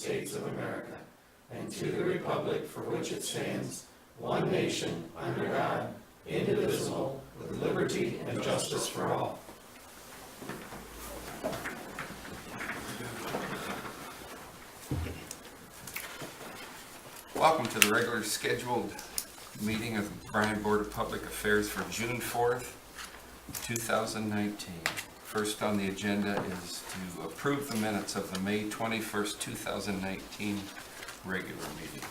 States of America, and to the republic for which it stands, one nation, under God, indivisible, with liberty and justice for all. Welcome to the regular scheduled meeting of the Bryan Board of Public Affairs for June 4th, 2019. First on the agenda is to approve the minutes of the May 21st, 2019 regular meeting.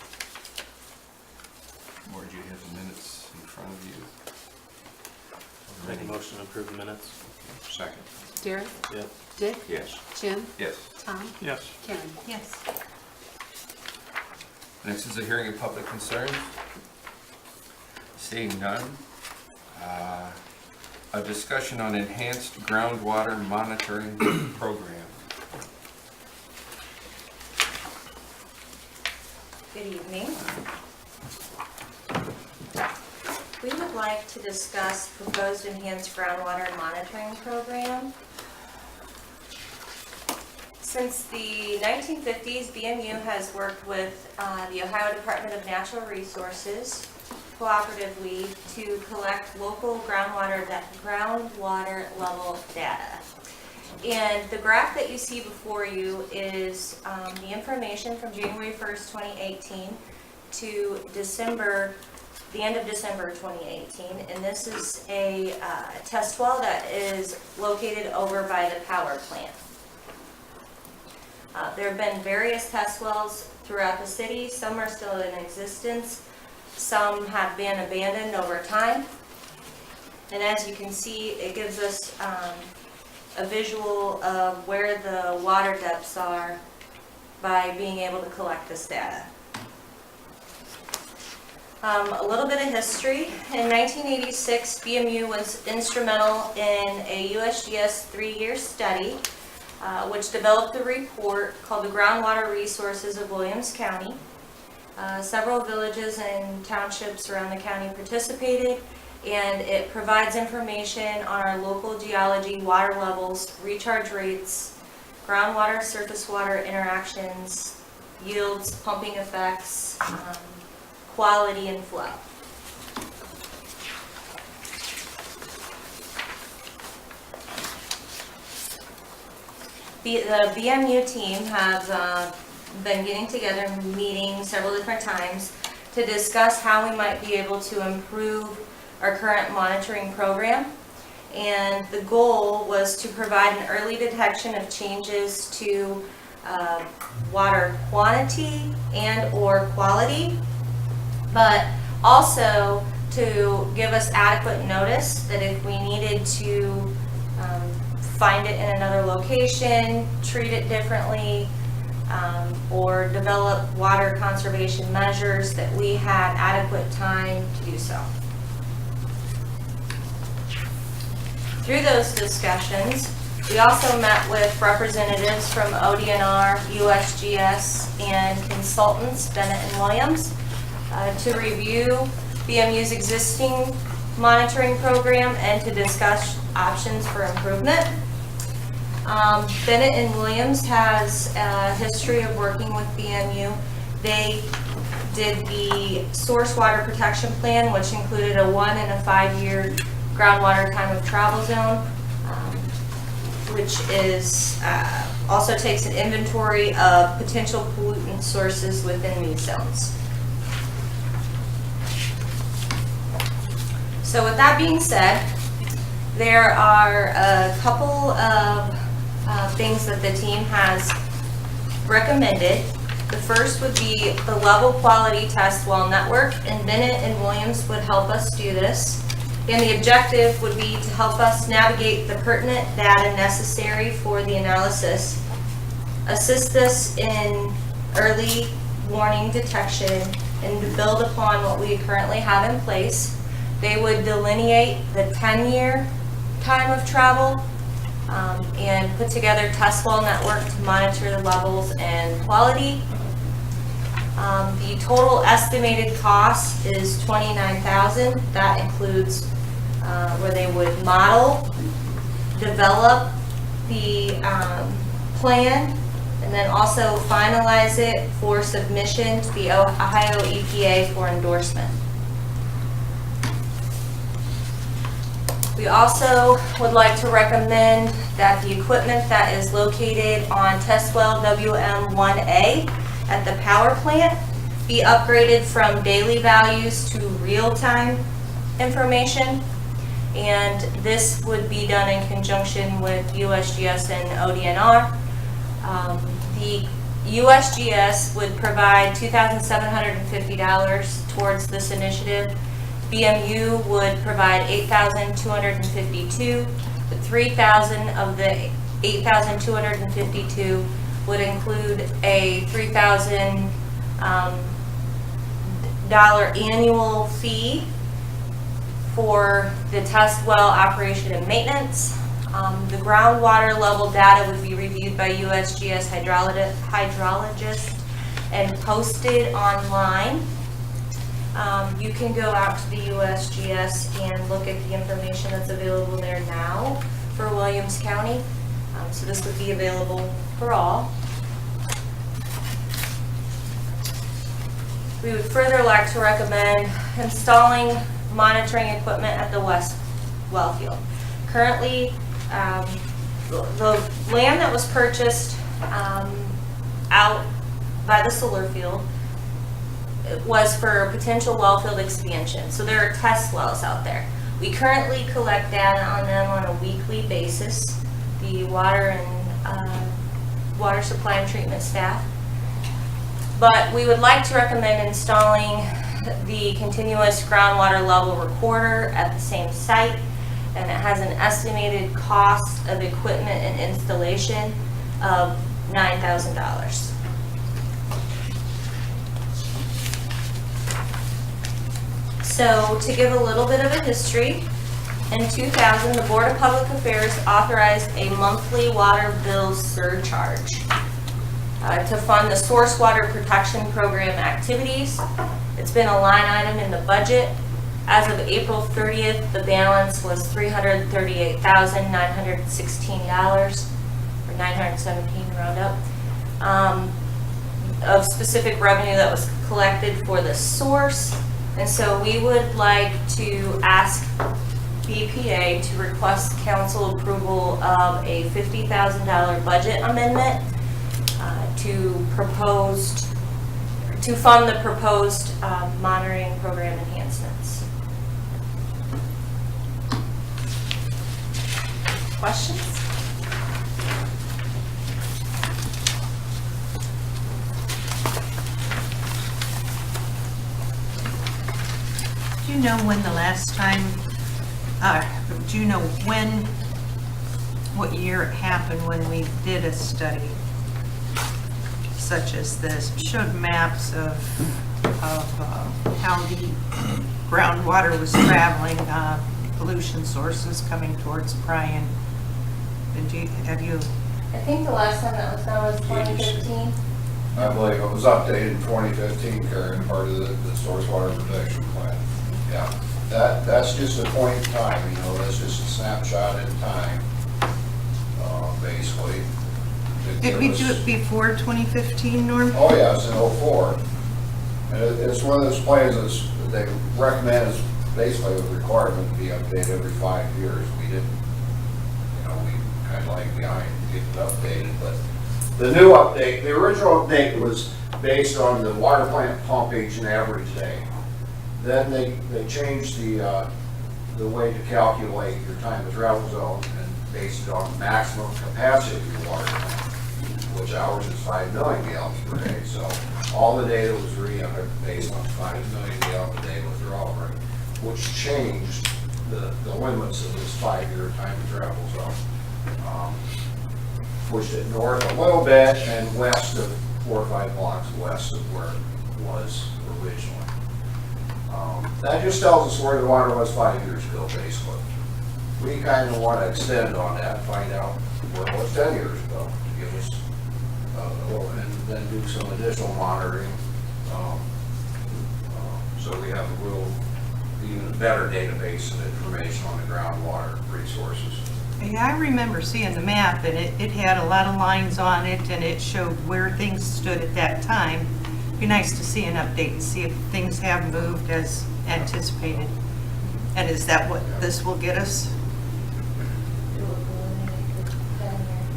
Ward, you have the minutes in front of you. Make a motion to approve the minutes. Second. Derek? Yep. Dick? Yes. Jim? Yes. Tom? Yes. Karen? Yes. Next is a hearing of public concerns. Seeing none. A discussion on enhanced groundwater monitoring program. Good evening. We would like to discuss proposed enhanced groundwater monitoring program. Since the 1950s, BMU has worked with the Ohio Department of Natural Resources cooperatively to collect local groundwater level data. And the graph that you see before you is the information from January 1st, 2018 to the end of December 2018. And this is a test well that is located over by the power plant. There have been various test wells throughout the city. Some are still in existence. Some have been abandoned over time. And as you can see, it gives us a visual of where the water depths are by being able to collect this data. A little bit of history. In 1986, BMU was instrumental in a USGS 3-year study which developed a report called the Groundwater Resources of Williams County. Several villages and townships around the county participated, and it provides information on our local geology, water levels, recharge rates, groundwater, surface water interactions, yields, pumping effects, quality, and flow. The BMU team has been getting together and meeting several different times to discuss how we might be able to improve our current monitoring program. And the goal was to provide an early detection of changes to water quantity and or quality, but also to give us adequate notice that if we needed to find it in another location, treat it differently, or develop water conservation measures, that we had adequate time to do so. Through those discussions, we also met with representatives from ODNR, USGS, and consultants, Bennett and Williams, to review BMU's existing monitoring program and to discuss options for improvement. Bennett and Williams has a history of working with BMU. They did the source water protection plan, which included a 1 and a 5-year groundwater time of travel zone, which is also takes an inventory of potential pollutant sources within these zones. So with that being said, there are a couple of things that the team has recommended. The first would be the level quality test well network, and Bennett and Williams would help us do this. And the objective would be to help us navigate the pertinent data necessary for the analysis, assist us in early warning detection, and to build upon what we currently have in place. They would delineate the 10-year time of travel and put together a test well network to monitor the levels and quality. The total estimated cost is $29,000. That includes where they would model, develop the plan, and then also finalize it for submission to the Ohio EPA for endorsement. We also would like to recommend that the equipment that is located on test well WM1A at the power plant be upgraded from daily values to real-time information. And this would be done in conjunction with USGS and ODNR. The USGS would provide $2,750 towards this initiative. BMU would provide $8,252. The $3,000 of the $8,252 would include a $3,000 annual fee for the test well operation and maintenance. The groundwater level data would be reviewed by USGS hydrologists and posted online. You can go out to the USGS and look at the information that's available there now for Williams County. So this would be available for all. We would further like to recommend installing monitoring equipment at the west well field. Currently, the land that was purchased out by the solar field was for potential well field expansion. So there are test wells out there. We currently collect data on them on a weekly basis, the water and water supply and treatment staff. But we would like to recommend installing the continuous groundwater level recorder at the same site, and it has an estimated cost of equipment and installation of $9,000. So to give a little bit of a history, in 2000, the Board of Public Affairs authorized a monthly water bill surcharge to fund the source water protection program activities. It's been a line item in the budget. As of April 30th, the balance was $338,916, or $917 round up, of specific revenue that was collected for the source. And so we would like to ask BPA to request council approval of a $50,000 budget amendment to fund the proposed monitoring program enhancements. Questions? Do you know when the last time, do you know what year it happened when we did a study such as this? It showed maps of how the groundwater was traveling, pollution sources coming towards Bryan. Have you? I think the last time that was done was 2015. I believe it was updated in 2015, Karen, part of the source water protection plan. Yeah, that's just a point in time, you know, that's just a snapshot in time, basically. Did we do it before 2015, Norm? Oh, yeah, it's in 04. And it's one of those plans that they recommend is basically a requirement to be updated every 5 years. We didn't, you know, we kind of like behind getting it updated, but the new update, the original update was based on the water plant pumpage and average day. Then they changed the way to calculate your time of travel zone and based it on the maximum capacity of your water plant, which ours is 5 million gallons per day. So all the data was based on 5 million gallons a day withdrawal rate, which changed the limits of this 5-year time of travel zone. Pushed it north a little bit and west of 4 or 5 blocks west of where it was originally. That just tells us where the water was 5 years ago, basically. We kind of want to extend on that and find out where it was 10 years ago to give us and then do some additional monitoring, so we have a even better database of information on the groundwater resources. Yeah, I remember seeing the map, and it had a lot of lines on it, and it showed where things stood at that time. Be nice to see an update and see if things have moved as anticipated. And is that what this will get us?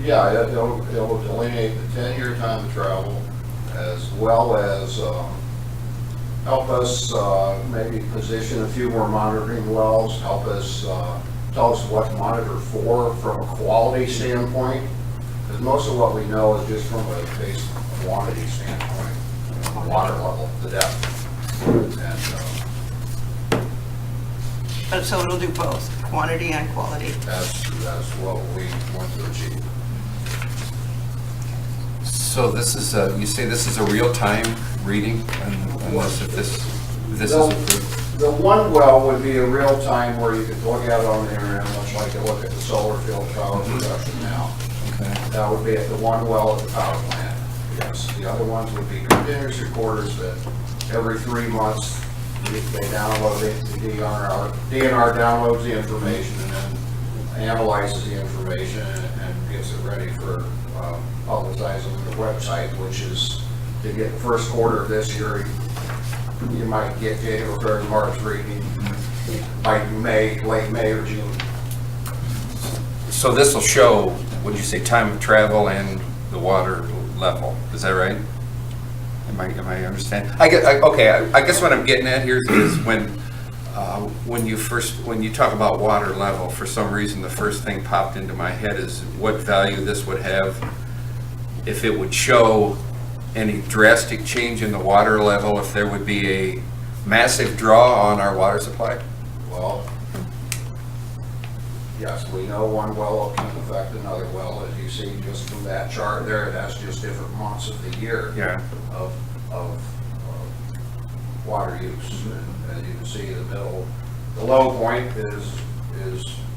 Yeah, it'll delineate the 10-year time of travel, as well as help us maybe position a few more monitoring wells, help us tell us what to monitor for from a quality standpoint, because most of what we know is just from a base quantity standpoint, water level, the depth. And So it'll do both, quantity and quality. that's what we want to achieve. So this is, you say this is a real-time reading, unless if this is approved? The one well would be a real time where you could look at it on the internet, much like you look at the solar field power production now. Okay. That would be at the one well at the power plant. Yes, the other ones would be continuous recorders that every 3 months they download it, the DNR downloads the information and then analyzes the information and gets it ready for publicizing on the website, which is to get the first quarter of this year. You might get January, February, March reading by May, late May or June. So this will show, what'd you say, time of travel and the water level, is that right? Am I understand? I guess what I'm getting at here is when you talk about water level, for some reason, the first thing popped into my head is what value this would have if it would show any drastic change in the water level, if there would be a massive draw on our water supply? Well, yes, we know one well can affect another well, as you see just from that chart there. That's just different months of the year. Yeah. Of water use. And as you can see, the low point is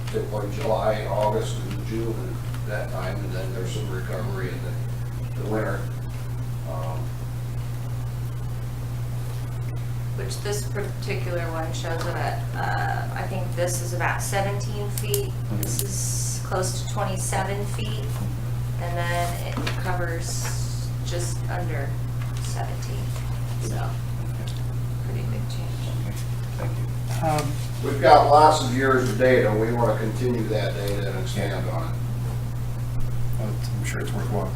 typically July, August, and June at that time, and then there's some recovery in the winter. Which this particular one shows it at, I think this is about 17 feet. This is close to 27 feet. And then it covers just under 17. So, pretty big change. Thank you. We've got lots of years of data, and we want to continue that data and expand on it. I'm sure it's worthwhile.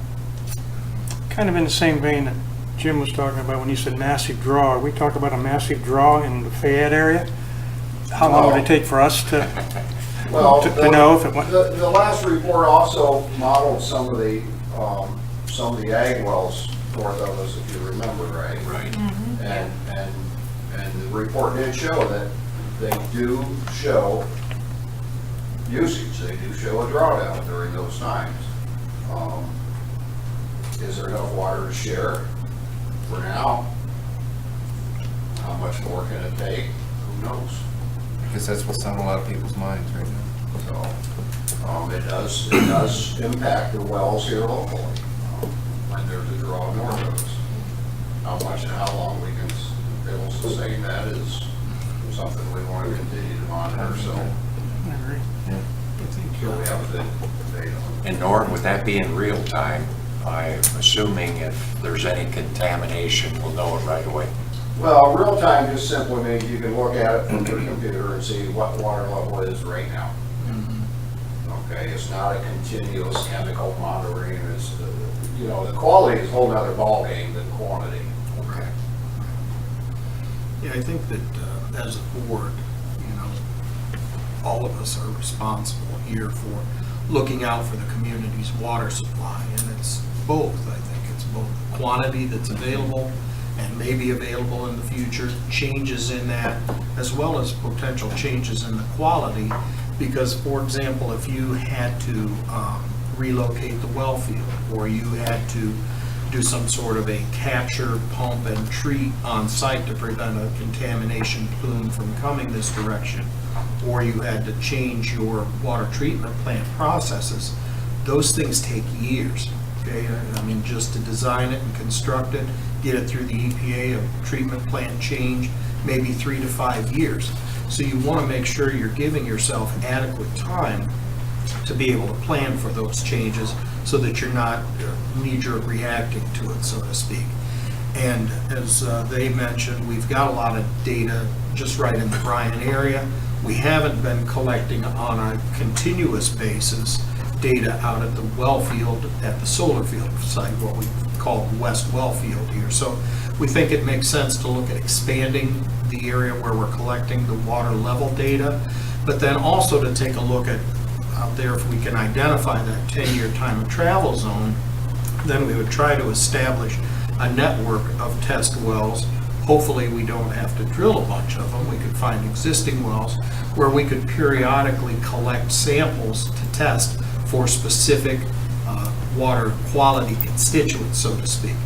Kind of in the same vein that Jim was talking about when you said massive draw. Are we talking about a massive draw in the Fayette area? How long would it take for us to Well, to know if it went? The last report also modeled some of the ag wells north of us, if you remember, right? Right. And the report did show that they do show usage. They do show a drawdown during those times. Is there enough water to share? For now, how much more can it take? Who knows? Because that's what's on a lot of people's minds right now. So, it does impact the wells here locally, when there's a draw north of us. How much and how long we can be able to sustain that is something we want to continue to monitor, so. I agree. So we have the data. And Norm, with that being real time, I'm assuming if there's any contamination, we'll know it right away. Well, real time just simply means you can look at it from your computer and see what water level is right now. Okay, it's not a continuous chemical monitoring. It's, the quality is a whole nother ballgame than quantity. Okay. Yeah, I think that as a board, all of us are responsible here for looking out for the community's water supply, and it's both. I think it's both the quantity that's available and may be available in the future, changes in that, as well as potential changes in the quality. Because, for example, if you had to relocate the well field, or you had to do some sort of a capture, pump, and treat on site to prevent a contamination plume from coming this direction, or you had to change your water treatment plant processes, those things take years, okay? I mean, just to design it and construct it, get it through the EPA, a treatment plant change, maybe 3 to 5 years. So you want to make sure you're giving yourself adequate time to be able to plan for those changes so that you're not knee-jerk reacting to it, so to speak. And as they mentioned, we've got a lot of data just right in the Bryan area. We haven't been collecting on a continuous basis data out at the well field, at the solar field site, what we call the west well field here. So we think it makes sense to look at expanding the area where we're collecting the water level data, but then also to take a look at out there, if we can identify that 10-year time of travel zone, then we would try to establish a network of test wells. Hopefully, we don't have to drill a bunch of them. We could find existing wells where we could periodically collect samples to test for specific water quality constituents, so to speak.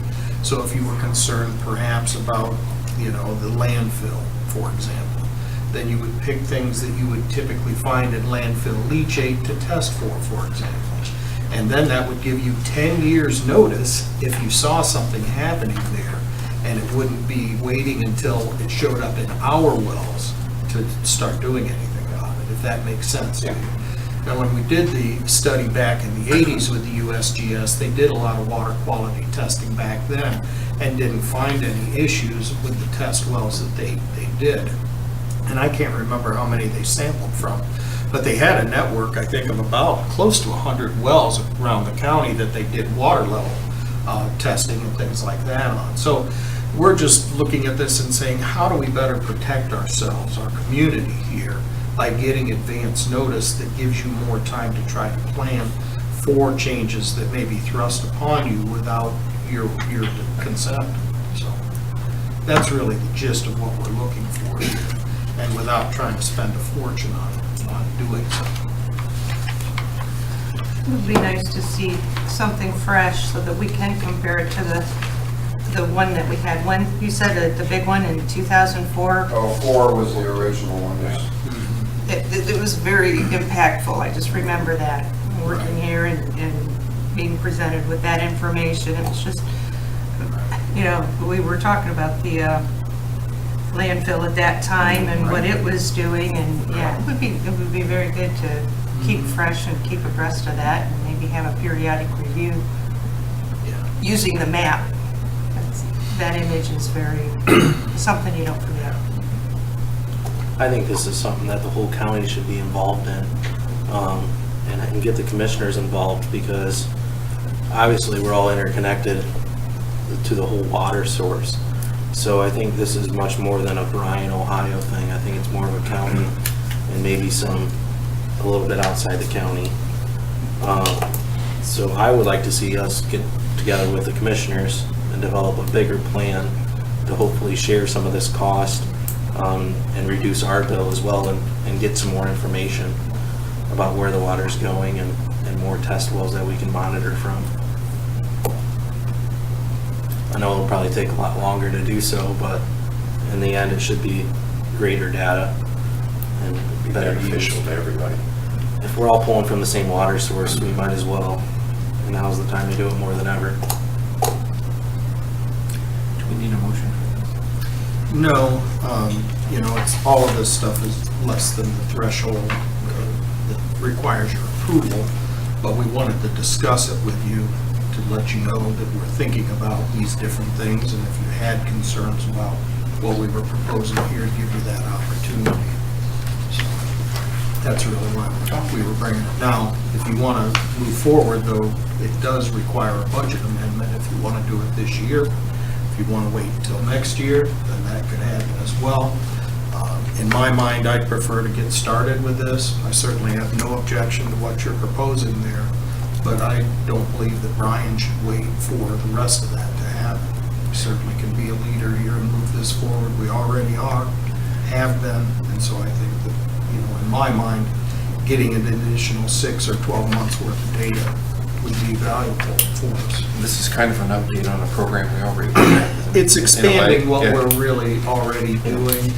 So if you were concerned perhaps about, the landfill, for example, then you would pick things that you would typically find in landfill leachate to test for example. And then that would give you 10 years notice if you saw something happening there, and it wouldn't be waiting until it showed up in our wells to start doing anything about it, if that makes sense to you. Now, when we did the study back in the 80s with the USGS, they did a lot of water quality testing back then and didn't find any issues with the test wells that they did. And I can't remember how many they sampled from, but they had a network, I think, of about close to 100 wells around the county that they did water level testing and things like that on. So we're just looking at this and saying, how do we better protect ourselves, our community here, by getting advance notice that gives you more time to try to plan for changes that may be thrust upon you without your consent. So that's really the gist of what we're looking for here, and without trying to spend a fortune on doing so. It would be nice to see something fresh so that we can compare it to the one that we had. When you said the big one in 2004, Oh, 4 was the original one, yes. it was very impactful. I just remember that, working here and being presented with that information. It was just, we were talking about the landfill at that time and what it was doing, and yeah, it would be very good to keep fresh and keep abreast of that, and maybe have a periodic review using the map. That image is very something you don't forget. I think this is something that the whole county should be involved in, and get the commissioners involved, because obviously we're all interconnected to the whole water source. So I think this is much more than a Bryan, Ohio thing. I think it's more of a county and maybe a little bit outside the county. So I would like to see us get together with the commissioners and develop a bigger plan to hopefully share some of this cost and reduce our bill as well, and get some more information about where the water's going and more test wells that we can monitor from. I know it'll probably take a lot longer to do so, but in the end, it should be greater data and better Beneficial use. to everybody. If we're all pulling from the same water source, we might as well. And now's the time to do it more than ever. Do we need a motion for this? No, it's all of this stuff is less than the threshold that requires your approval, but we wanted to discuss it with you to let you know that we're thinking about these different things, and if you had concerns about what we were proposing here, give you that opportunity. So that's really why we were bringing it down. If you want to move forward, though, it does require a budget amendment if you want to do it this year. If you want to wait until next year, then that could happen as well. In my mind, I'd prefer to get started with this. I certainly have no objection to what you're proposing there, but I don't believe that Bryan should wait for the rest of that to happen. We certainly can be a leader here and move this forward. We already are, have been, and so I think that, in my mind, getting an additional 6 or 12 months worth of data would be valuable for us. This is kind of an update on a program we already have. It's expanding what Yeah. we're really already doing.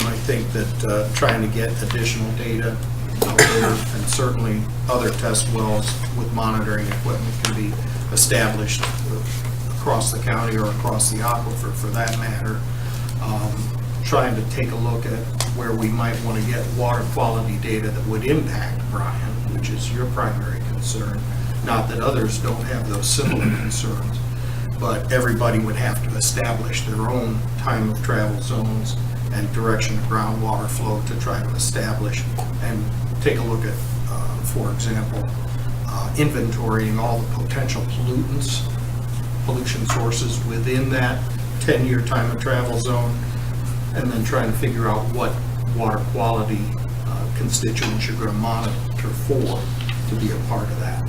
I think that trying to get additional data out there, and certainly other test wells with monitoring equipment can be established across the county or across the aquifer for that matter, trying to take a look at where we might want to get water quality data that would impact Bryan, which is your primary concern. Not that others don't have those similar concerns, but everybody would have to establish their own time of travel zones and direction of groundwater flow to try to establish and take a look at, for example, inventorying all the potential pollutants, pollution sources within that 10-year time of travel zone, and then trying to figure out what water quality constituents you're going to monitor for to be a part of that.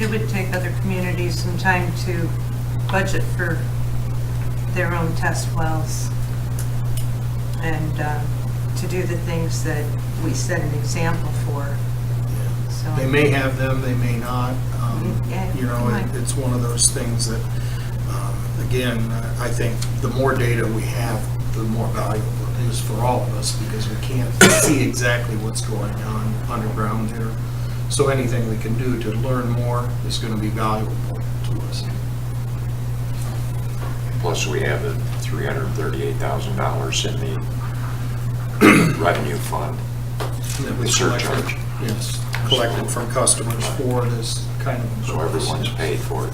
It would take other communities some time to budget for their own test wells and to do the things that we set an example for. So They may have them, they may not. Yeah, You know, right. it's one of those things that, again, I think the more data we have, the more valuable it is for all of us, because we can't see exactly what's going on underground here. So anything we can do to learn more is going to be valuable to us. Plus, we have the $338,000 in the revenue fund. That we The collected, surcharge. yes, collected from customers for this kind of. So everyone's paid for it.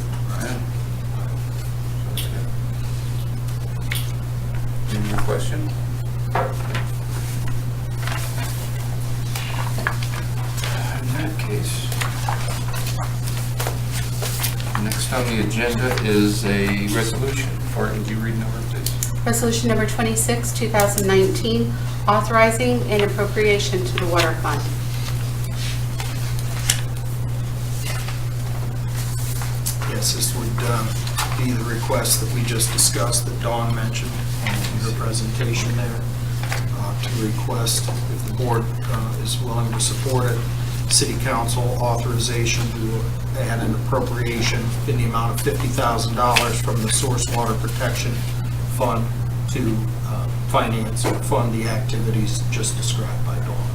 Any more questions? In that case, next on the agenda is a resolution. Or would you read number, please? Resolution number 26, 2019, authorizing an appropriation to the water fund. Yes, this would be the request that we just discussed, that Dawn mentioned in her presentation there, to request, if the board is willing to support it, city council authorization to add an appropriation in the amount of $50,000 from the source water protection fund to finance or fund the activities just described by Dawn.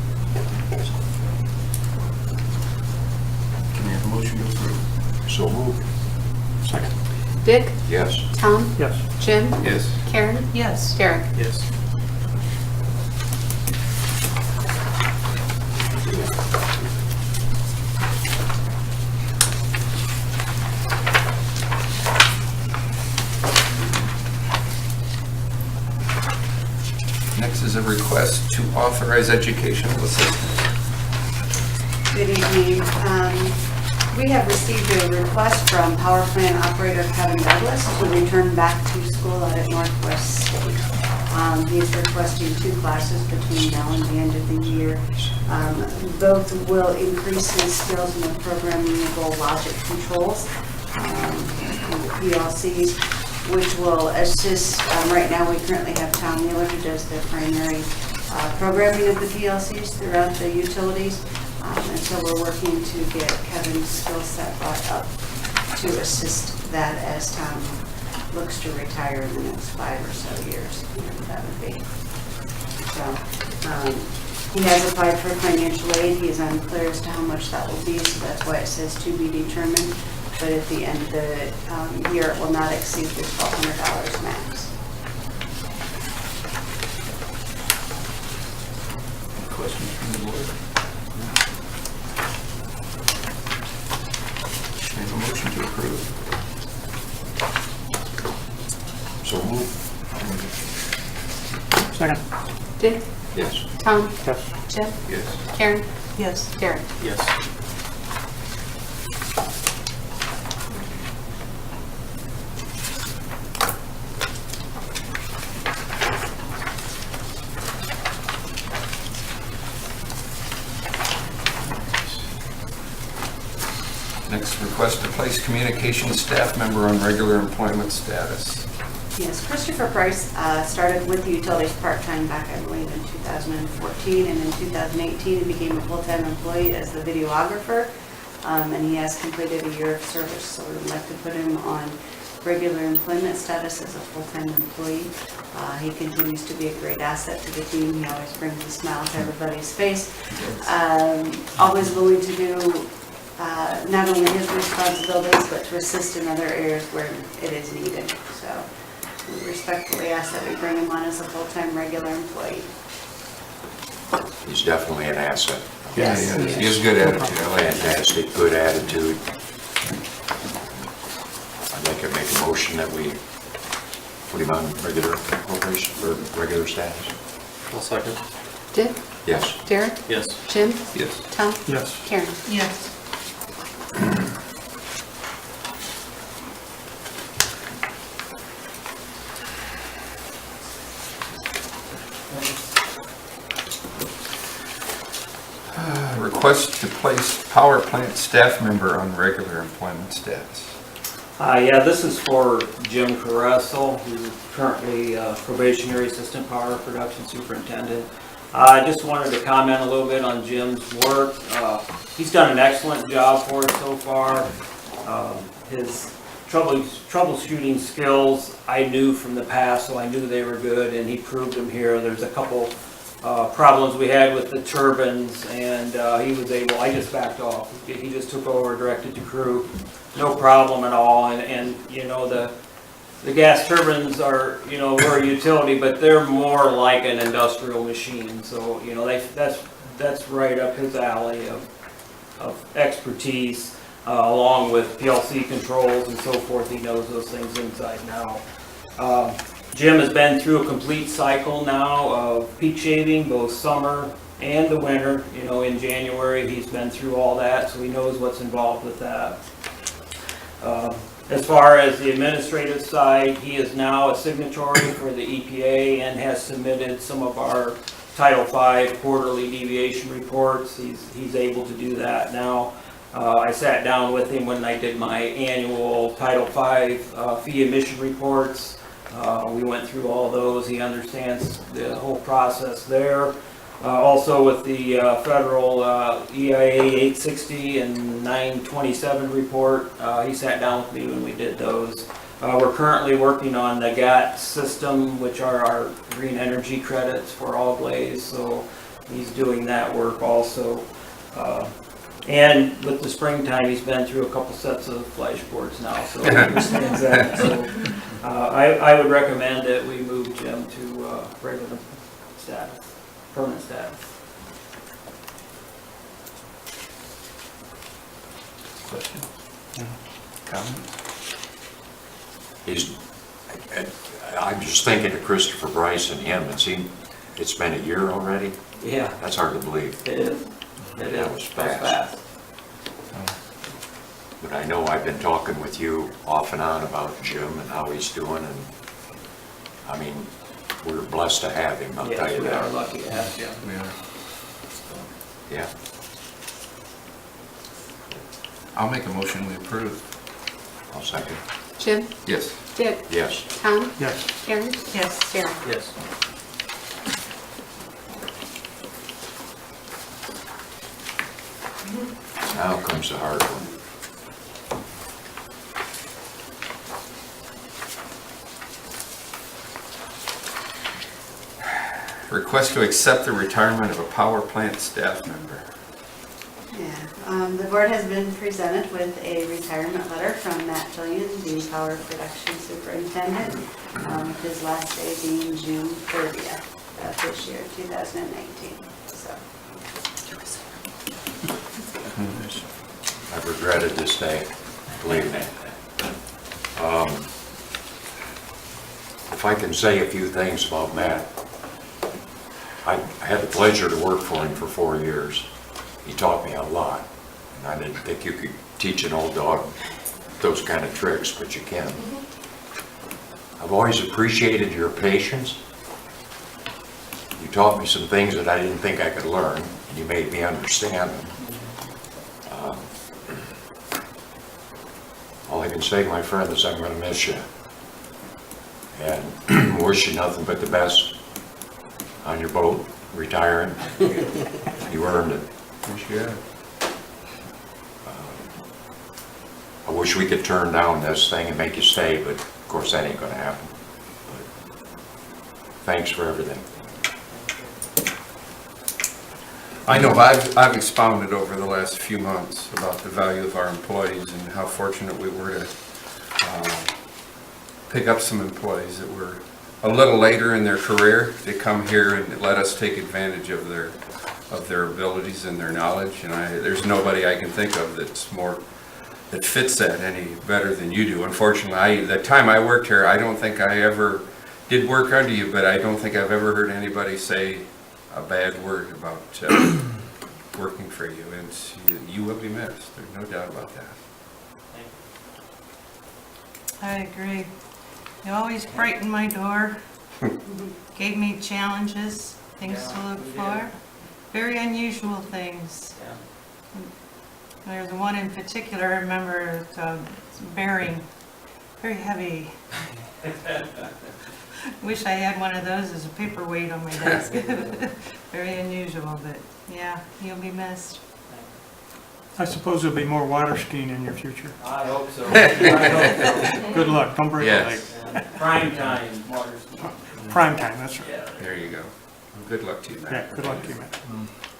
Can we have a motion to approve? So moved. Second. Dick? Yes. Tom? Yes. Jim? Yes. Karen? Yes. Derek? Yes. Next is a request to authorize educational assistance. Good evening. We have received a request from power plant operator Kevin Douglas to return back to school out at Northwest State. He is requesting 2 classes between now and the end of the year. Both will increase his skills in the programmable logic controls, and the PLCs, which will assist. Right now, we currently have Tom Mueller, who does the primary programming of the PLCs throughout the utilities. And so we're working to get Kevin's skill set brought up to assist that as Tom looks to retire in the next 5 or so years. That would be. So he has applied for financial aid. He is unclear as to how much that will be, so that's why it says to be determined. But at the end of the year, it will not exceed the $1,200 max. Questions from the board? Can I have a motion to approve? So moved. Second. Dick? Yes. Tom? Yes. Jim? Yes. Karen? Yes. Derek? Yes. Next, request to place communications staff member on regular employment status. Yes, Christopher Price started with the utilities part-time back, I believe, in 2014, and in 2018 he became a full-time employee as the videographer, and he has completed a year of service, so we would like to put him on regular employment status as a full-time employee. He continues to be a great asset to the team. He always brings a smile to everybody's face. Always willing to do not only his responsibilities, but to assist in other areas where it is needed. So we respectfully ask that we bring him on as a full-time regular employee. He's definitely an asset. Yeah, he has good attitude, I like it. Fantastic, good attitude. I'd like to make a motion that we put him on regular probation, or regular status. I'll second. Dick? Yes. Derek? Yes. Jim? Yes. Tom? Yes. Karen? Yes. Request to place power plant staff member on regular employment status. Yeah, this is for Jim Caressel, who's currently probationary assistant power production superintendent. I just wanted to comment a little bit on Jim's work. He's done an excellent job for us so far. His troubleshooting skills I knew from the past, so I knew they were good, and he proved them here. There's a couple problems we had with the turbines, and he was able, I just backed off. He just took over, directed to crew, no problem at all. And you know, the gas turbines are, you know, we're a utility, but they're more like an industrial machine. So, you know, that's right up his alley of expertise, along with PLC controls and so forth. He knows those things inside and out. Jim has been through a complete cycle now of peak shaving, both summer and the winter. You know, in January, he's been through all that, so he knows what's involved with that. As far as the administrative side, he is now a signatory for the EPA and has submitted some of our Title V quarterly deviation reports. He's able to do that now. I sat down with him when I did my annual Title V fee emission reports. We went through all those. He understands the whole process there. Also with the federal EIA 860 and 927 report, he sat down with me when we did those. We're currently working on the GAT system, which are our green energy credits for all glaze, so he's doing that work also. And with the springtime, he's been through a couple sets of flashboards now, so he understands that. So I would recommend that we move Jim to regular status. Permanent status. Question? Comment? I'm just thinking of Christopher Bryce and him. It's been a year already? Yeah, That's hard to believe. it is. It That is. was That's fast. But I know I've been talking with you off and on about Jim and how he's doing, and I mean, we're blessed to have him, I'll tell Yes, you we are that. lucky to have Jim. We are. Yeah. I'll make a motion we approve. I'll second. Jim? Yes. Dick? Yes. Tom? Yes. Karen? Yes. Derek? Yes. Now comes the hard one. Request to accept the retirement of a power plant staff member. Yeah, the board has been presented with a retirement letter from Matt Fillion, the power production superintendent, his last day being June 30th of this year, 2019. So, I've regretted this day, believe me. If I can say a few things about Matt, I had the pleasure to work for him for 4 years. He taught me a lot, and I didn't think you could teach an old dog those kind of tricks, but you can. I've always appreciated your patience. You taught me some things that I didn't think I could learn, and you made me understand them. All I can say, my friend, is I'm going to miss you, and wish you nothing but the best on your boat, retiring. You earned it. Wish you had. I wish we could turn down this thing and make you stay, but of course that ain't gonna happen. But thanks for everything. I know, I've expounded over the last few months about the value of our employees and how fortunate we were to pick up some employees that were a little later in their career to come here and let us take advantage of their abilities and their knowledge. And there's nobody I can think of that fits that any better than you do. Unfortunately, the time I worked here, I don't think I ever did work under you, but I don't think I've ever heard anybody say a bad word about working for you. And you will be missed. There's no doubt about that. I agree. You always brightened my door, gave me challenges, things to look for, very unusual things. There's one in particular, I remember, it's bearing, very heavy. Wish I had one of those as a paperweight on my desk. Very unusual, but yeah, you'll be missed. I suppose there'll be more water skiing in your future. I hope so. I hope so. Good luck, don't break your leg. Yes, Yeah. Prime time, water skiing. Prime time, that's right. Yeah. there you go. Well, good luck to you, Matt. Yeah, good luck to you, Matt.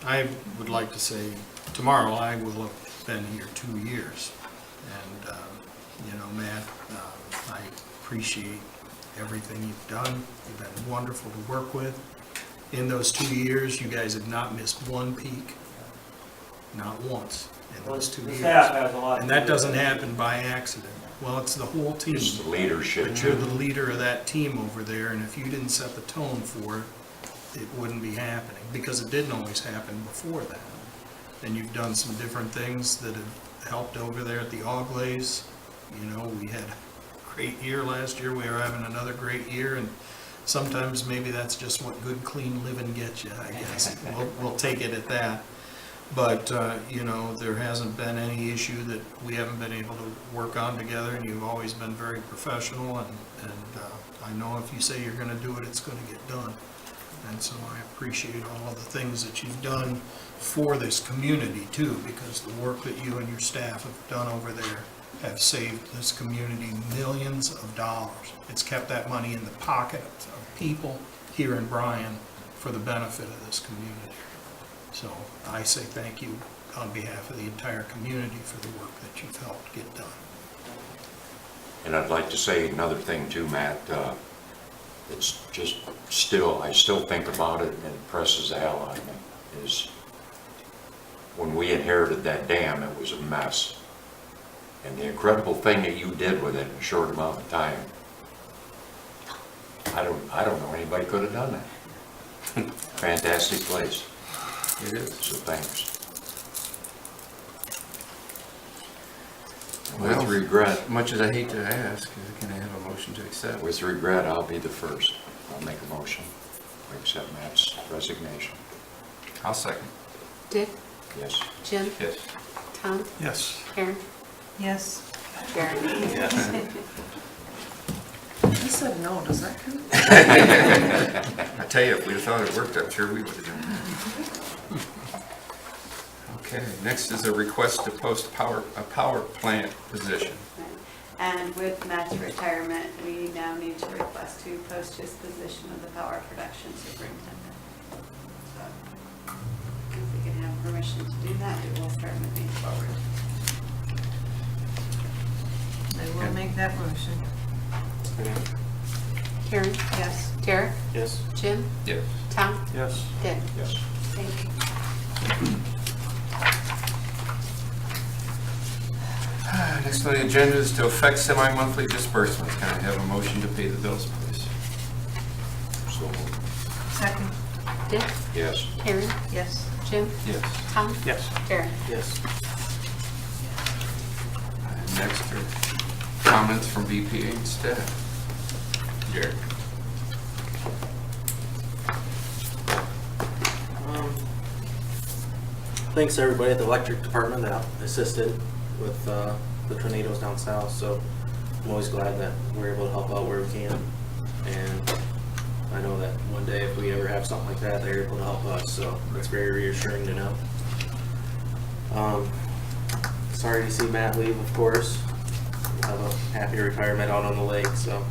I would like to say, tomorrow I will have been here 2 years. And, you know, Matt, I appreciate everything you've done. You've been wonderful to work with. In those 2 years, you guys have not missed one peak, not once in those 2 The years. staff has a lot to And that do with doesn't it. happen by accident. Well, it's the whole team. It's the leadership. But you're the leader of that team over there, and if you didn't set the tone for it, it wouldn't be happening, because it didn't always happen before that. And you've done some different things that have helped over there at the Auglays. You know, we had a great year last year, we are having another great year, and sometimes maybe that's just what good, clean living gets you, I guess. We'll take it at that. But, you know, there hasn't been any issue that we haven't been able to work on together, and you've always been very professional, and I know if you say you're gonna do it, it's gonna get done. And so I appreciate all of the things that you've done for this community too, because the work that you and your staff have done over there have saved this community millions of dollars. It's kept that money in the pocket of people here in Bryan for the benefit of this community. So I say thank you on behalf of the entire community for the work that you've helped get done. And I'd like to say another thing too, Matt. It's just I still think about it and it impresses the hell out of me, is when we inherited that dam, it was a mess. And the incredible thing that you did with it in a short amount of time, I don't know anybody could have done that. Fantastic place. It is. So thanks. Well, With regret, much as I hate to ask, can I have a motion to accept? with regret, I'll be the first. I'll make a motion to accept Matt's resignation. I'll second. Dick, Yes. Jim, Yes. Tom, Yes. Karen, Yes. Gary. He said no, does that count? I tell you, if we'd have thought it worked, I'm sure we would have done it. Okay, next is a request to post a power plant position. And with Matt's retirement, we now need to request to post his position of the power production superintendent. So, if we can have permission to do that, we will start moving forward. I will make that motion. Karen, Yes. Derek, Yes. Jim, Yes. Tom, Yes. Dick. Yes. Thank you. Next on the agenda is to effect semi-monthly disbursements. Can I have a motion to pay the bills, please? So, Second. Dick, yes. Karen, Yes. Jim, Yes. Tom, Yes. Gary. Yes. And next are comments from BPA and staff. Jared. Thanks to everybody at the electric department that assisted with the tornadoes down south, so I'm always glad that we're able to help out where we can. And I know that one day if we ever have something like that, they're able to help us, so it's very reassuring to know. Sorry to see Matt leave, of course. We'll have a happy retirement out on the lake, so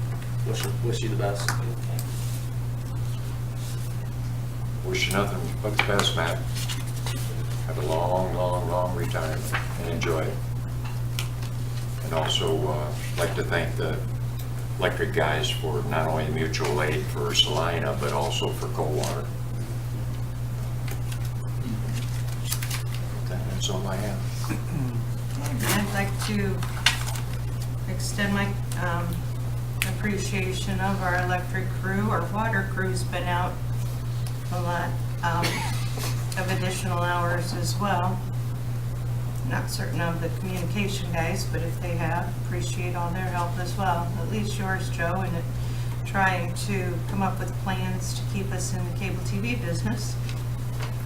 wish you the best. Wish you nothing but the best, Matt. Have a long, long, long retirement and enjoy it. And also, like to thank the electric guys for not only mutual aid for Salina, but also for Coldwater. That's all I have. I'd like to extend my appreciation of our electric crew. Our water crew's been out a lot of additional hours as well. Not certain of the communication guys, but if they have, appreciate all their help as well. At least yours, Joe, in trying to come up with plans to keep us in the cable TV business.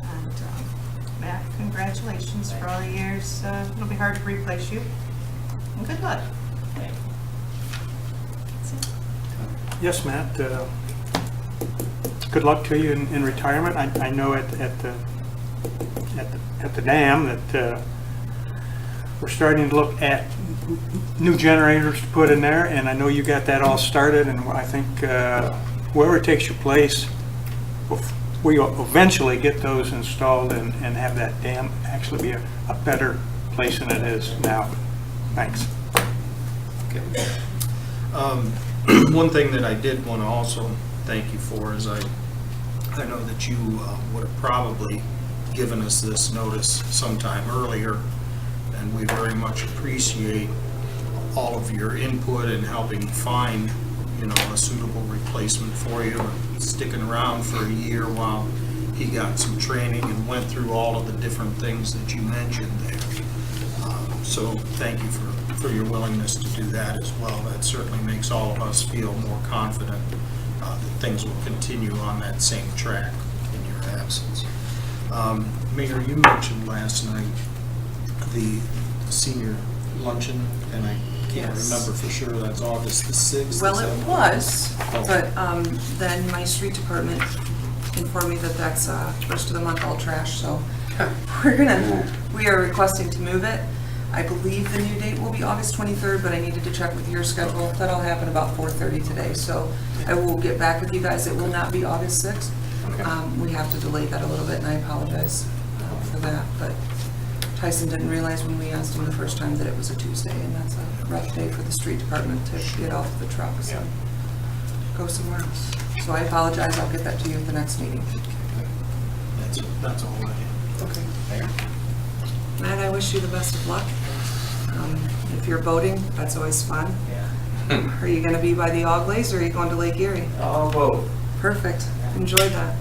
And Matt, congratulations for all the years. It'll be hard to replace you. And good luck. Yes, Matt, good luck to you in retirement. I know at the dam that we're starting to look at new generators to put in there, and I know you got that all started, and I think whoever takes your place, we'll eventually get those installed and have that dam actually be a better place than it is now. Thanks. One thing that I did want to also thank you for is I know that you would have probably given us this notice sometime earlier, and we very much appreciate all of your input in helping find, you know, a suitable replacement for you, and sticking around for a year while he got some training and went through all of the different things that you mentioned there. So thank you for your willingness to do that as well. That certainly makes all of us feel more confident that things will continue on that same track in your absence. Mayor, you mentioned last night the senior luncheon, and I can't Yes. remember for sure, that's August the 6th? Well, is that it what- was, Oh. but then my street department informed me that that's first of the month all trash, so we are requesting to move it. I believe the new date will be August 23rd, but I needed to check with your schedule. That'll happen about 4:30 today, so I will get back with you guys. It will not be August 6th. We have to delay that a little bit, and I apologize for that, but Tyson didn't realize when we asked him the first time that it was a Tuesday, and that's a rough day for the street department to get off the trucks and go somewhere else. So I apologize. I'll get that to you at the next meeting. That's all I have. Okay. Matt, I wish you the best of luck. If you're boating, that's always fun. Yeah. Are you going to be by the Ogleys, or are you going to Lake Erie? Oh, both. Perfect. Enjoy that.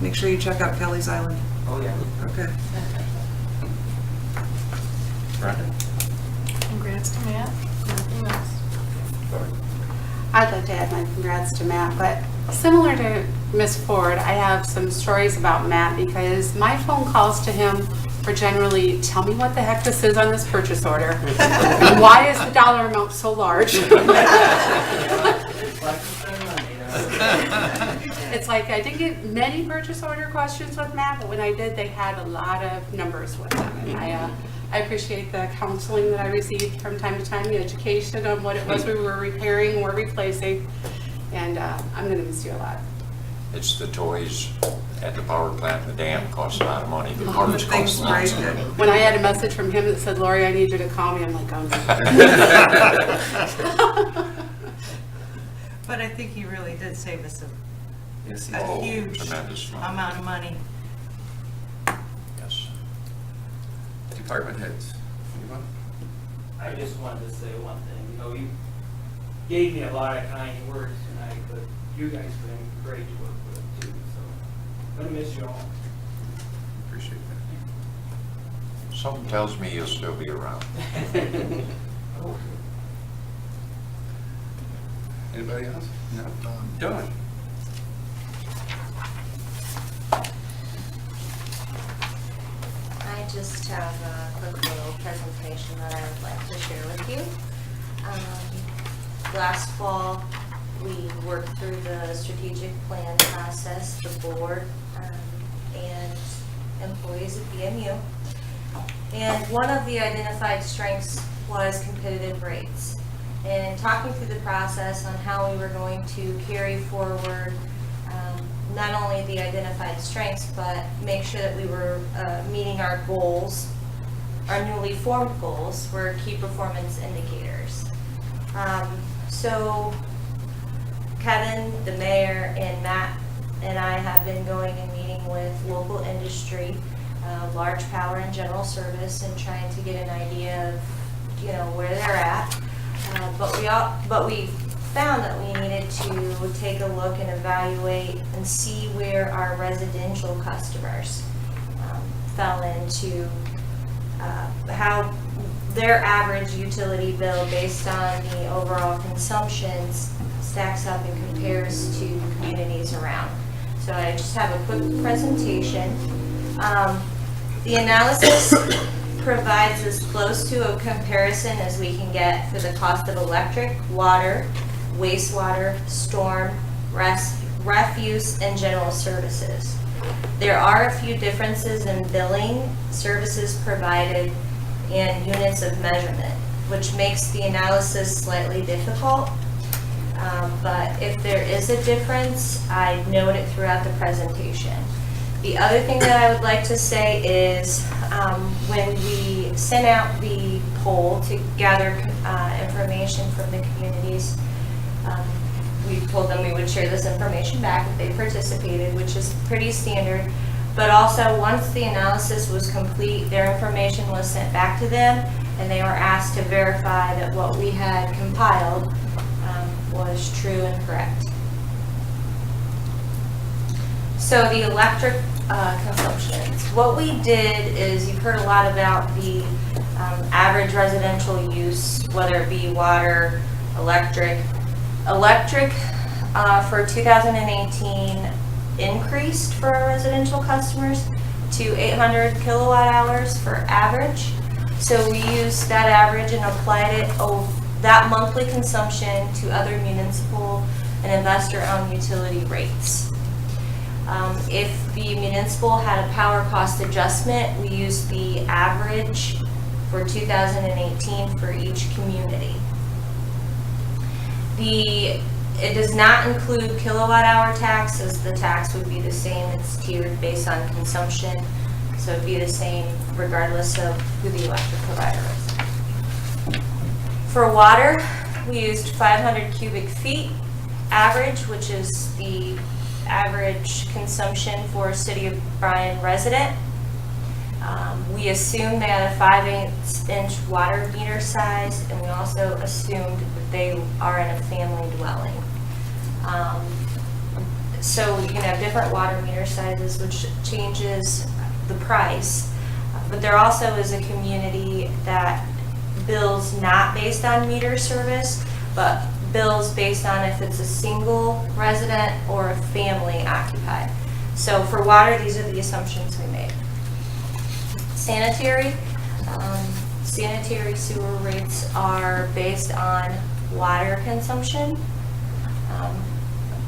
Make sure you check out Kelly's Island. Oh, yeah. Okay. Brandon? Congrats to Matt. Nothing else. I'd like to add my congrats to Matt, but similar to Miss Ford, I have some stories about Matt because my phone calls to him are generally, tell me what the heck this is on this purchase order. And why is the dollar amount so large? It's like I didn't get many purchase order questions with Matt, but when I did, they had a lot of numbers with them. And I appreciate the counseling that I received from time to time, the education on what it was we were repairing or replacing. And I'm going to miss you a lot. It's the toys at the power plant, the dam costs a lot of money, the The parts things cost a lot. break it. When I had a message from him that said, Lori, I need you to call me, I'm like, oh no. But I think he really did save us Yes, a Oh, huge tremendous amount. amount of money. Yes. Department heads. Anyone? I just wanted to say one thing. You know, you gave me a lot of kind words tonight, but you guys have been great to work with too, so I'm gonna miss you all. Appreciate that. Something tells me you'll still be around. Anybody else? No? Done. I just have a quick little presentation that I would like to share with you. Last fall, we worked through the strategic plan process, the board, and employees at BMU. And one of the identified strengths was competitive rates. And talking through the process on how we were going to carry forward not only the identified strengths, but make sure that we were meeting our goals, our newly formed goals were key performance indicators. So Kevin, the mayor, and Matt and I have been going and meeting with local industry, large power and general service, and trying to get an idea of, where they're at. But we found that we needed to take a look and evaluate and see where our residential customers fell into how their average utility bill based on the overall consumption stacks up and compares to communities around. So I just have a quick presentation. The analysis provides as close to a comparison as we can get for the cost of electric, water, wastewater, storm, refuse, and general services. There are a few differences in billing, services provided, and units of measurement, which makes the analysis slightly difficult. But if there is a difference, I note it throughout the presentation. The other thing that I would like to say is when we sent out the poll to gather information from the communities, we told them we would share this information back if they participated, which is pretty standard. But also, once the analysis was complete, their information was sent back to them, and they were asked to verify that what we had compiled was true and correct. So the electric consumptions. What we did is, you've heard a lot about the average residential use, whether it be water, electric. Electric for 2018 increased for our residential customers to 800 kilowatt hours for average. So we used that average and applied it that monthly consumption to other municipal and investor-owned utility rates. If the municipal had a power cost adjustment, we used the average for 2018 for each community. It does not include kilowatt hour tax, as the tax would be the same. It's tiered based on consumption, so it'd be the same regardless of who the electric provider is. For water, we used 500 cubic feet average, which is the average consumption for a City of Bryan resident. We assumed they had a 5/8-inch water meter size, and we also assumed that they are in a family dwelling. So you can have different water meter sizes, which changes the price. But there also is a community that bills not based on meter service, but bills based on if it's a single resident or a family occupied. So for water, these are the assumptions we made. Sanitary sewer rates are based on water consumption.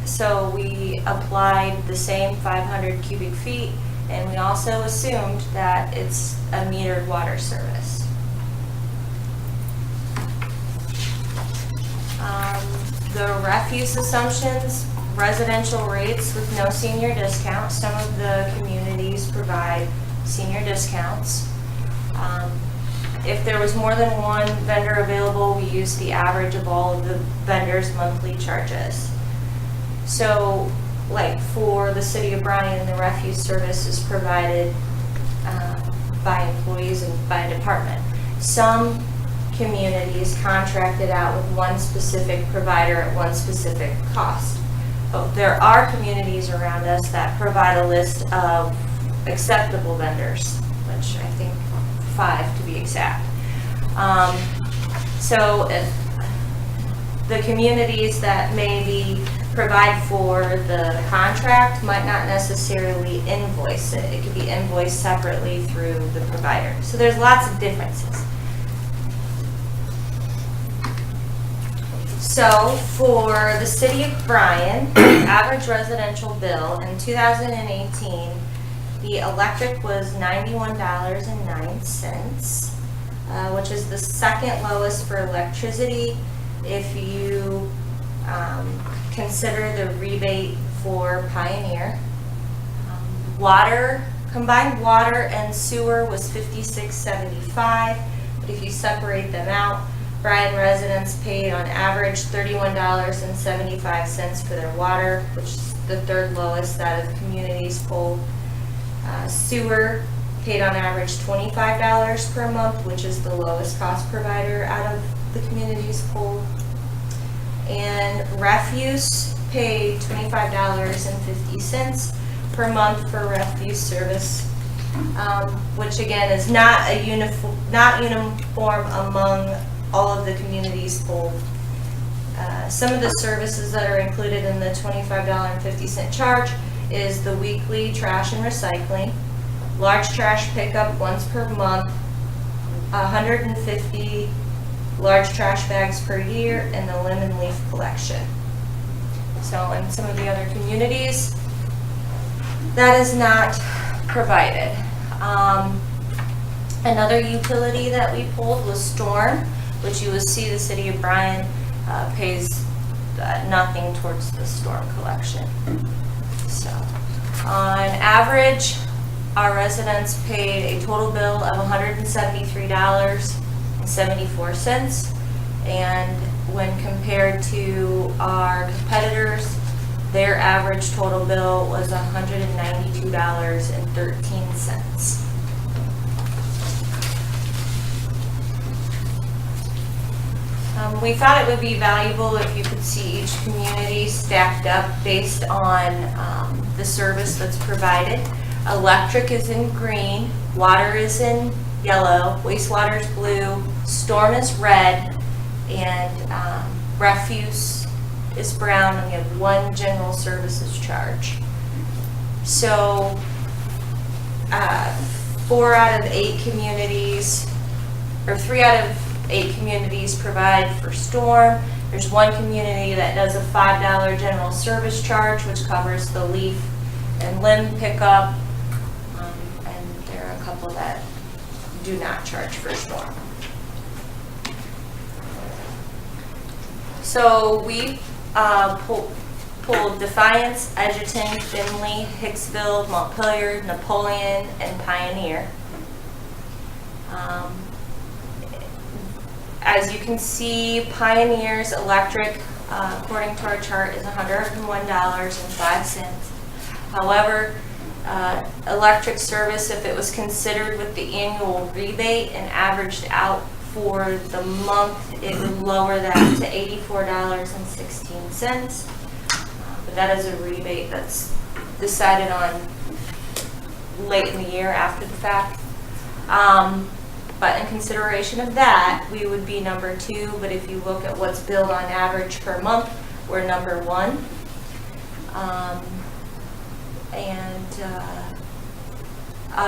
So we applied the same 500 cubic feet, and we also assumed that it's a metered water service. The refuse assumptions, residential rates with no senior discount. Some of the communities provide senior discounts. If there was more than one vendor available, we used the average of all of the vendors' monthly charges. So, like for the City of Bryan, the refuse service is provided by employees and by department. Some communities contracted out with one specific provider at one specific cost. But there are communities around us that provide a list of acceptable vendors, which I think 5 to be exact. So if the communities that maybe provide for the contract might not necessarily invoice it. It could be invoiced separately through the provider. So there's lots of differences. So for the City of Bryan, average residential bill in 2018, the electric was $91.09, which is the second lowest for electricity if you consider the rebate for Pioneer. Combined water and sewer was $56.75, but if you separate them out, Bryan residents paid on average $31.75 for their water, which is the third lowest out of communities polled. Sewer paid on average $25 per month, which is the lowest cost provider out of the communities polled. And refuse paid $25.50 per month for refuse service, which again is not uniform among all of the communities polled. Some of the services that are included in the $25.50 charge is the weekly trash and recycling, large trash pickup once per month, 150 large trash bags per year, and the lemon leaf collection. So in some of the other communities, that is not provided. Another utility that we pulled was storm, which you will see the city of Bryan pays nothing towards the storm collection. So on average, our residents paid a total bill of $173.74, and when compared to our competitors, their average total bill was $192.13. We thought it would be valuable if you could see each community stacked up based on the service that's provided. Electric is in green, water is in yellow, wastewater is blue, storm is red, and refuse is brown, and we have one general services charge. So 4 out of 8 communities, or 3 out of 8 communities provide for storm. There's one community that does a $5 general service charge, which covers the leaf and limb pickup, and there are a couple that do not charge for storm. So we pulled Defiance, Edgerton, Findlay, Hicksville, Montpelier, Napoleon, and Pioneer. As you can see, Pioneer's electric, according to our chart, is $101.05. However, electric service, if it was considered with the annual rebate and averaged out for the month, it would lower that to $84.16. But that is a rebate that's decided on late in the year after the fact. But in consideration of that, we would be number 2. But if you look at what's billed on average per month, we're number 1.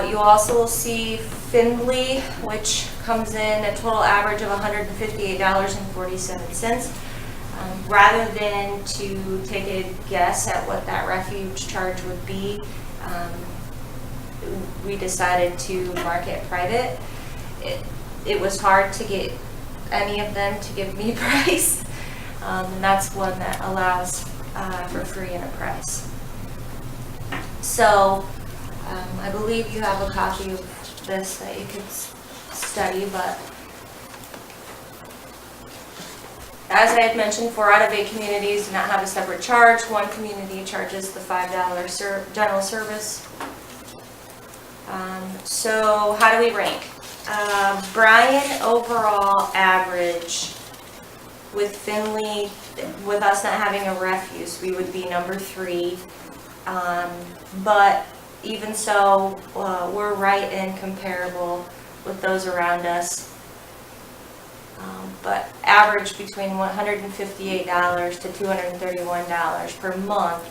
You also will see Findlay, which comes in a total average of $158.47. Rather than to take a guess at what that refuge charge would be, we decided to mark it private. It was hard to get any of them to give me a price, and that's one that allows for free enterprise. So I believe you have a copy of this that you could study, but as I had mentioned, 4 out of 8 communities do not have a separate charge. One community charges the $5 general service. So how do we rank? Bryan overall average with Findlay, with us not having a refuse, we would be number 3. But even so, we're right and comparable with those around us. But average between $158 to $231 per month,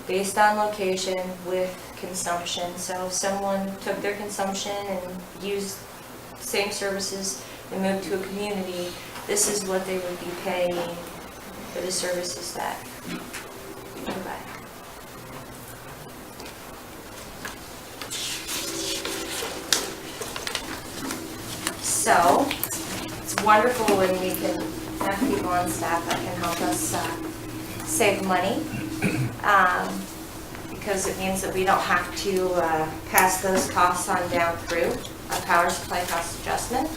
based on location with consumption. So if someone took their consumption and used same services and moved to a community, this is what they would be paying for the services that we provide. So it's wonderful when we can have people on staff that can help us save money, because it means that we don't have to pass those costs on down through a power supply cost adjustment,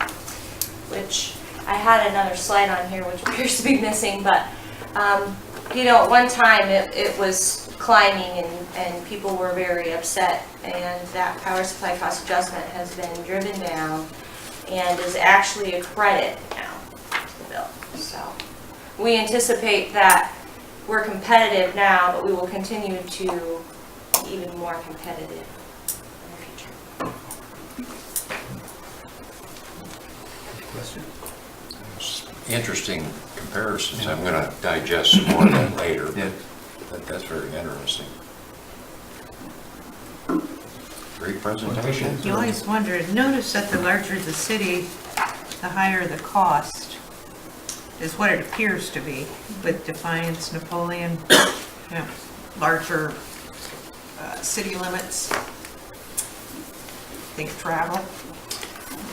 which I had another slide on here which appears to be missing, but you know, at one time it was climbing and people were very upset, and that power supply cost adjustment has been driven down and is actually a credit now to the bill. So we anticipate that we're competitive now, but we will continue to be even more competitive in the future. Interesting comparisons. I'm going to digest some more of that later, but that's very interesting. Great presentation. You always wondered, notice that the larger the city, the higher the cost, is what it appears to be. With Defiance, Napoleon, you know, larger city limits. Think travel,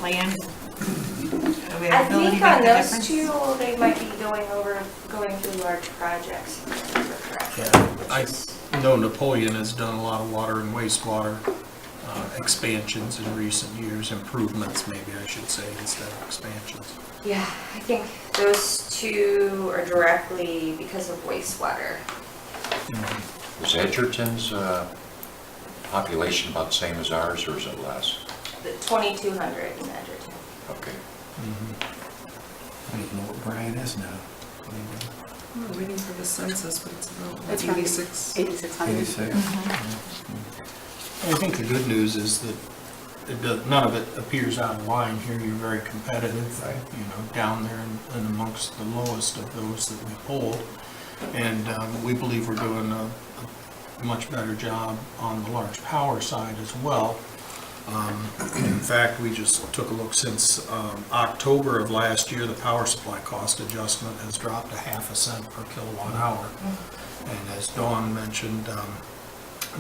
land, I availability think make on a those difference. two, they might be going through large projects, if I remember correctly. Yeah, I know Napoleon has done a lot of water and wastewater expansions in recent years, improvements maybe I should say instead of expansions. Yeah, I think those two are directly because of wastewater. Is Edgerton's population about the same as ours, or is it less? The 2,200 in Edgerton. Okay. I don't even know what Bryan is now. We're waiting for the census, but it's about It's from 86. 8,600. 86. I think the good news is that none of it appears out of line here. You're very competitive, you know, down there and amongst the lowest of those that we polled. And we believe we're doing a much better job on the large power side as well. In fact, we just took a look since October of last year, the power supply cost adjustment has dropped to 0.5 cents per kilowatt hour. And as Dawn mentioned,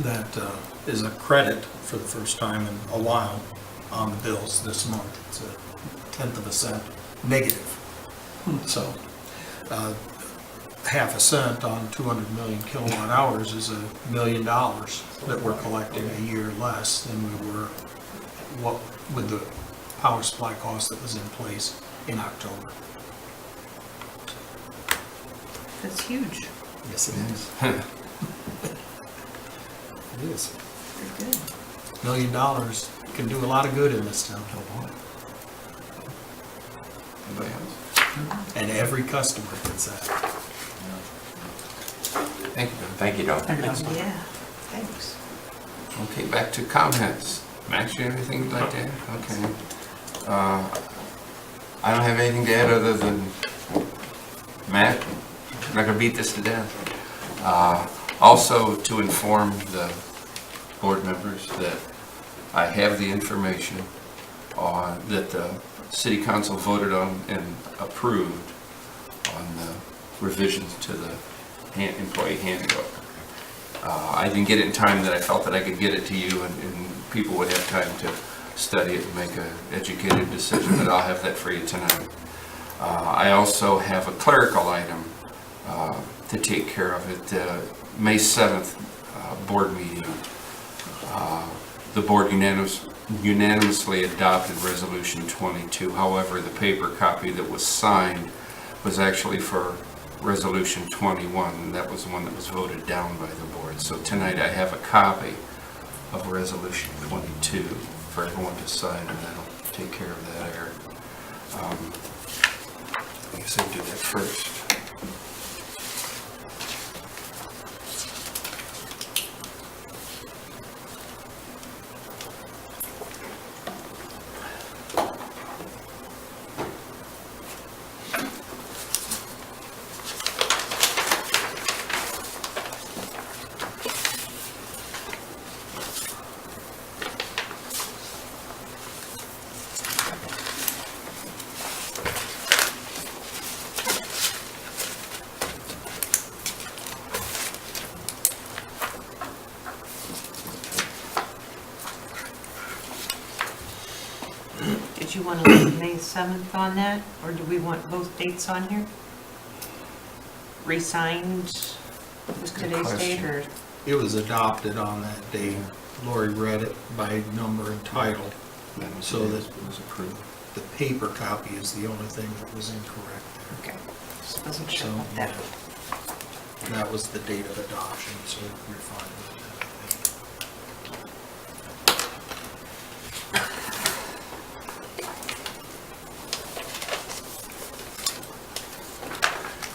that is a credit for the first time in a while on the bills this month. It's 0.1 cent negative. So 0.5 cent on 200 million kilowatt hours is $1 million that we're collecting a year less than we were with the power supply cost that was in place in October. That's huge. Yes, it is. It is. Very good. $1 million can do a lot of good in this town. Anybody else? And every customer gets that. Thank you. Thank you, Don. Yeah, thanks. Okay, back to comments. Max, you have anything you'd like to add? Okay. I don't have anything to add other than Matt, I'm not gonna beat this to death. Also to inform the board members that I have the information that the city council voted on and approved on the revisions to the employee handbook. I didn't get it in time that I felt that I could get it to you and people would have time to study it and make an educated decision, but I'll have that for you tonight. I also have a clerical item to take care of at the May 7th board meeting. The board unanimously adopted Resolution 22. However, the paper copy that was signed was actually for Resolution 21, and that was the one that was voted down by the board. So tonight I have a copy of Resolution 22 for everyone to sign, and that'll take care of that error. I guess I'll do that first. Did you want to leave May 7th on that, or do we want both dates on here? Re-signed with today's date, or? It was adopted on that day. Lori read it by number and title, That was, so that it was approved. The paper copy is the only thing that was incorrect there. Okay. Just wasn't sure So, about that. yeah. That was the date of adoption, so you're fine with that, I think.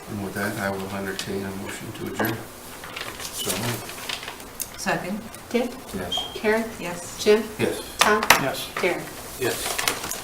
And with that, I will entertain a motion to adjourn. So, Second? Dick, yes. Karen, Yes. Jim, Yes. Tom, Yes. Derek. Yes.